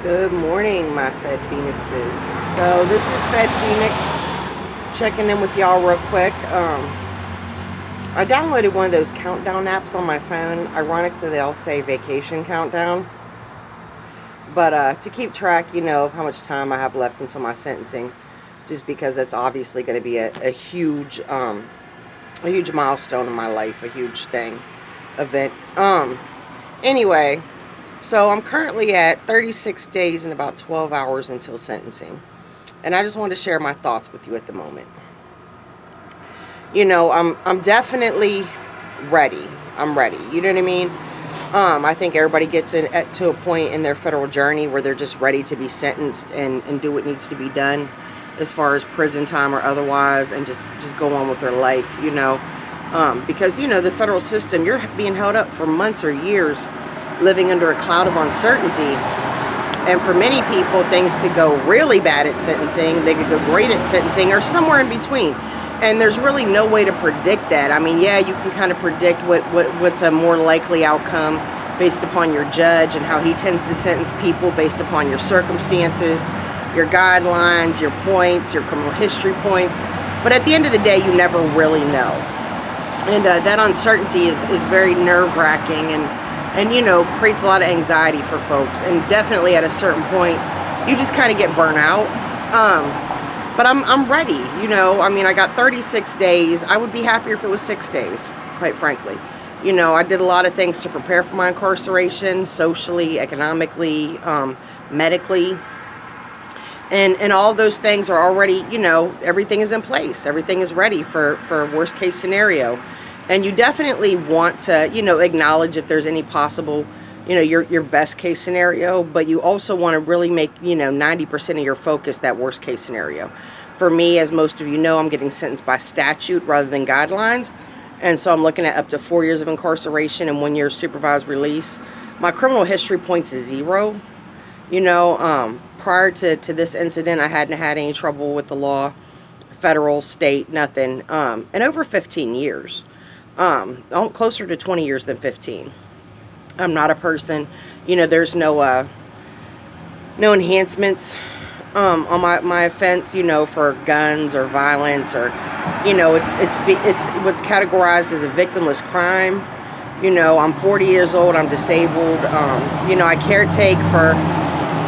Good morning, my Fed Phoenixes. So this is Fed Phoenix checking in with y'all real quick. I downloaded one of those countdown apps on my phone. Ironically, they all say vacation countdown. But to keep track, of how much time I have left until my sentencing, just because that's obviously going to be a huge milestone in my life, a huge event. Anyway. So I'm currently at 36 days and about 12 hours until sentencing. And I just wanted to share my thoughts with you at the moment. I'm definitely ready. I'm ready. You know what I mean? I think everybody gets to a point in their federal journey where they're just ready to be sentenced and do what needs to be done as far as prison time or otherwise, and just go on with their life, because, the federal system, you're being held up for months or years living under a cloud of uncertainty. And for many people, things could go really bad at sentencing, they could go great at sentencing, or somewhere in between. And there's really no way to predict that. I mean, yeah, you can kind of predict what's a more likely outcome based upon your judge and how he tends to sentence people based upon your circumstances, your guidelines, your points, your criminal history points. But at the end of the day, you never really know. And that uncertainty is very nerve-wracking and creates a lot of anxiety for folks. And definitely at a certain point, you just kind of get burnt out. But I'm ready, I got 36 days. I would be happier if it was 6 days, quite frankly. I did a lot of things to prepare for my incarceration, socially, economically, medically. And all those things are already, everything is in place. Everything is ready for a worst case scenario. And you definitely want to, acknowledge if there's any possible, your best case scenario, but you also want to really make, 90% of your focus that worst case scenario. For me, as most of you know, I'm getting sentenced by statute rather than guidelines. And so I'm looking at up to 4 years of incarceration and 1 year supervised release. My criminal history points is 0. Prior to this incident, I hadn't had any trouble with the law, federal, state, nothing, in over 15 years. Closer to 20 years than 15. I'm not a person, there's no enhancements on my offense, for guns or violence, or it's what's categorized as a victimless crime. I'm 40 years old, I'm disabled. I caretake for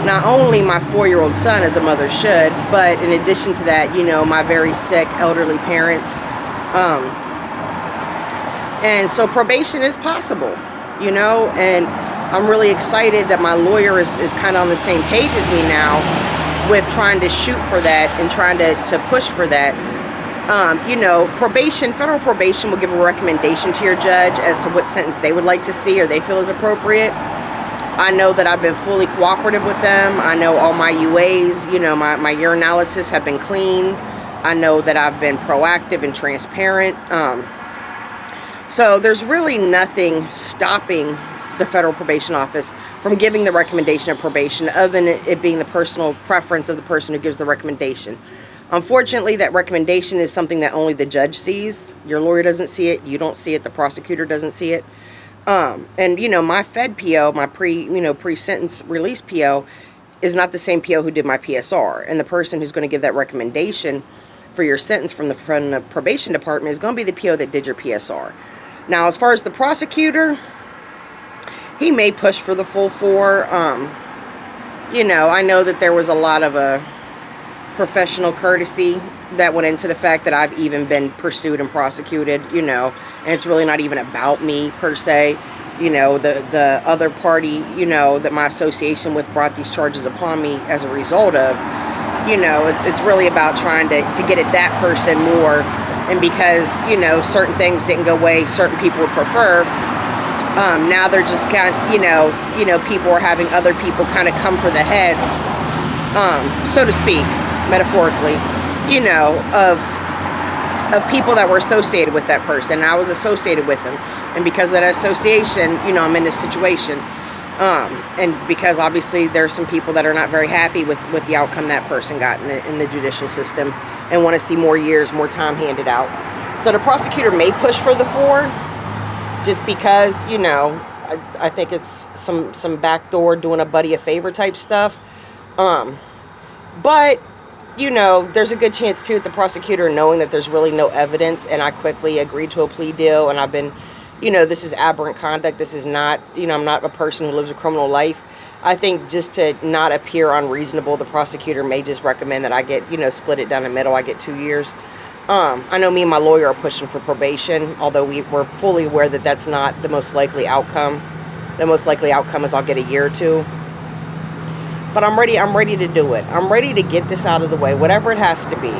not only my 4-year-old son, as a mother should, but in addition to that, my very sick elderly parents. And so probation is possible, and I'm really excited that my lawyer is kind of on the same page as me now with trying to shoot for that and trying to push for that. Federal probation will give a recommendation to your judge as to what sentence they would like to see or they feel is appropriate. I know that I've been fully cooperative with them. I know all my UAs, my urinalysis have been clean. I know that I've been proactive and transparent. So there's really nothing stopping the federal probation office from giving the recommendation of probation, other than it being the personal preference of the person who gives the recommendation. Unfortunately, that recommendation is something that only the judge sees. Your lawyer doesn't see it. You don't see it. The prosecutor doesn't see it. And my Fed PO, my pre-sentence release PO, is not the same PO who did my PSR. And the person who's going to give that recommendation for your sentence from the probation department is going to be the PO that did your PSR. Now, as far as the prosecutor, he may push for the full 4. I know that there was a lot of professional courtesy that went into the fact that I've even been pursued and prosecuted, and it's really not even about me per se. The other party, that my association with brought these charges upon me as a result of, it's really about trying to get at that person more. And because, certain things didn't go away, certain people would prefer. Now they're just kind of, people are having other people kind of come for the heads, so to speak, metaphorically, of people that were associated with that person. And I was associated with them. And because of that association, I'm in this situation. And because obviously there are some people that are not very happy with the outcome that person got in the judicial system and want to see more years, more time handed out. So the prosecutor may push for the 4 just because, I think it's some backdoor doing a buddy a favor type stuff. But there's a good chance too, that the prosecutor, knowing that there's really no evidence, and I quickly agreed to a plea deal, and I've been, this is aberrant conduct. This is not, I'm not a person who lives a criminal life. I think just to not appear unreasonable, the prosecutor may just recommend that I get, split it down the middle. I get 2 years. I know me and my lawyer are pushing for probation, although we're fully aware that that's not the most likely outcome. The most likely outcome is I'll get a year or 2. But I'm ready to do it. I'm ready to get this out of the way, whatever it has to be,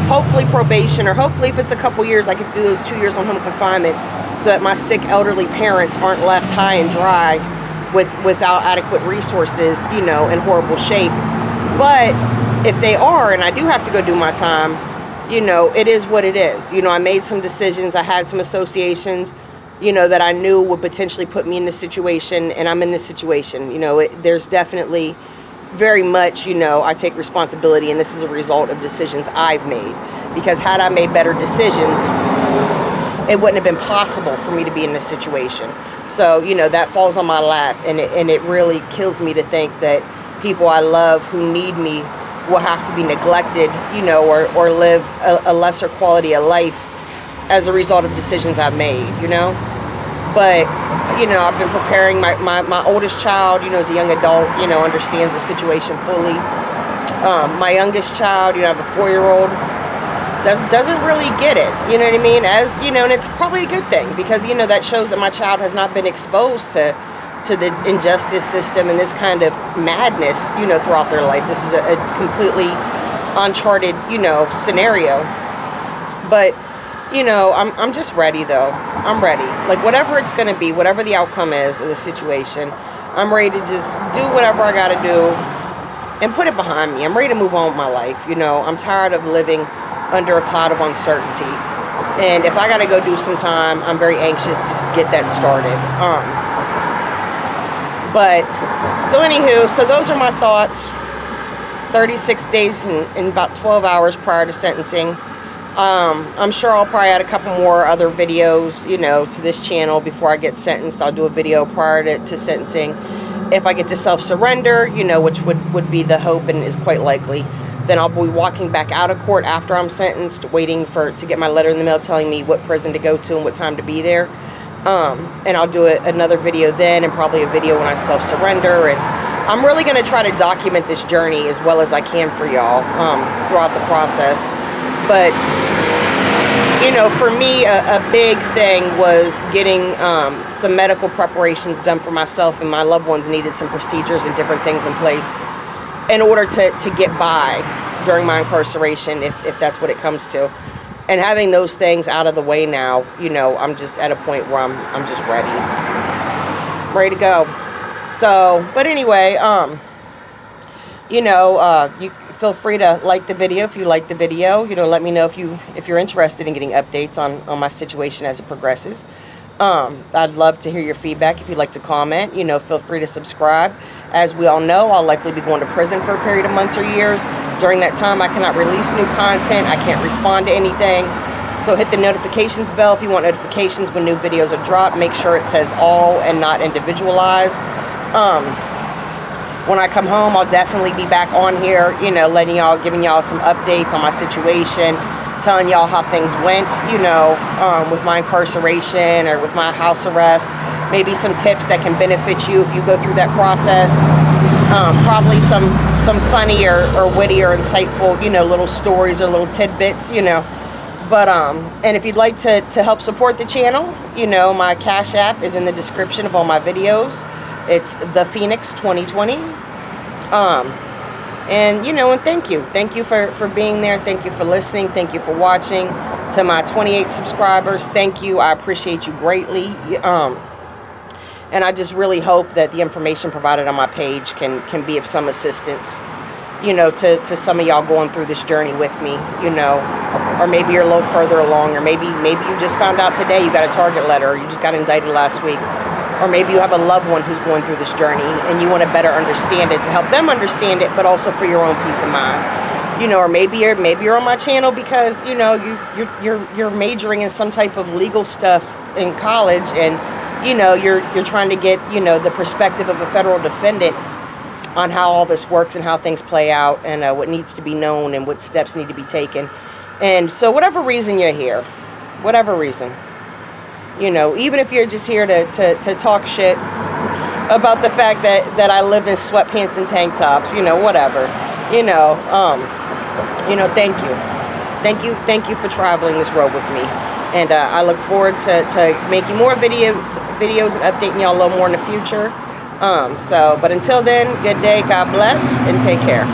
Hopefully probation, or hopefully if it's a couple years, I can do those 2 years on home confinement so that my sick elderly parents aren't left high and dry without adequate resources, in horrible shape. But if they are, and I do have to go do my time, it is what it is. I made some decisions. I had some associations, that I knew would potentially put me in this situation, and I'm in this situation. There's definitely very much, I take responsibility, and this is a result of decisions I've made. Because had I made better decisions, it wouldn't have been possible for me to be in this situation. So, that falls on my lap, and it really kills me to think that people I love who need me will have to be neglected, or live a lesser quality of life as a result of decisions I've made, But, I've been preparing my oldest child, is a young adult, understands the situation fully. My youngest child, I have a 4-year-old, doesn't really get it, you know what I mean? And it's probably a good thing, because, that shows that my child has not been exposed to the injustice system and this kind of madness, throughout their life. This is a completely uncharted, scenario. But, I'm just ready, though. I'm ready. Like, whatever it's going to be, whatever the outcome is of the situation, I'm ready to just do whatever I got to do and put it behind me. I'm ready to move on with my life. I'm tired of living under a cloud of uncertainty. And if I got to go do some time, I'm very anxious to just get that started. But, so anywho, so those are my thoughts. 36 days and about 12 hours prior to sentencing. I'm sure I'll probably add a couple more other videos, to this channel before I get sentenced. I'll do a video prior to sentencing. If I get to self-surrender, which would be the hope and is quite likely, then I'll be walking back out of court after I'm sentenced, waiting to get my letter in the mail telling me what prison to go to and what time to be there. And I'll do another video then, and probably a video when I self-surrender. And I'm really going to try to document this journey as well as I can for y'all throughout the process. But, for me, a big thing was getting some medical preparations done for myself, and my loved ones needed some procedures and different things in place in order to get by during my incarceration, if that's what it comes to. And having those things out of the way now, I'm just at a point where I'm just ready to go. So, but anyway, you feel free to like the video if you like the video. Let me know if you're interested in getting updates on my situation as it progresses. I'd love to hear your feedback. If you'd like to comment, feel free to subscribe. As we all know, I'll likely be going to prison for a period of months or years. During that time, I cannot release new content. I can't respond to anything. So hit the notifications bell if you want notifications when new videos are dropped. Make sure it says all and not individualized. When I come home, I'll definitely be back on here, giving y'all some updates on my situation, telling y'all how things went, with my incarceration or with my house arrest. Maybe some tips that can benefit you if you go through that process. Probably some funny or witty or insightful, little stories or little tidbits, But, and if you'd like to help support the channel, my Cash App is in the description of all my videos. It's the Phoenix 2020. And thank you. Thank you for being there. Thank you for listening. Thank you for watching. To my 28 subscribers, thank you. I appreciate you greatly. And I just really hope that the information provided on my page can be of some assistance, to some of y'all going through this journey with me, or maybe you're a little further along, or maybe you just found out today you got a target letter, or you just got indicted last week. Or maybe you have a loved one who's going through this journey and you want to better understand it, to help them understand it, but also for your own peace of mind. Or maybe you're on my channel because you're majoring in some type of legal stuff in college, and you know, you're trying to get, you know, the perspective of a federal defendant on how all this works and how things play out, and what needs to be known and what steps need to be taken. And so whatever reason you're here, whatever reason, you know, even if you're just here to talk shit about the fact that I live in sweatpants and tank tops, you know, whatever, you know, thank you for traveling this road with me. And I look forward to making more videos and updating y'all a little more in the future. But until then, good day, God bless, and take care.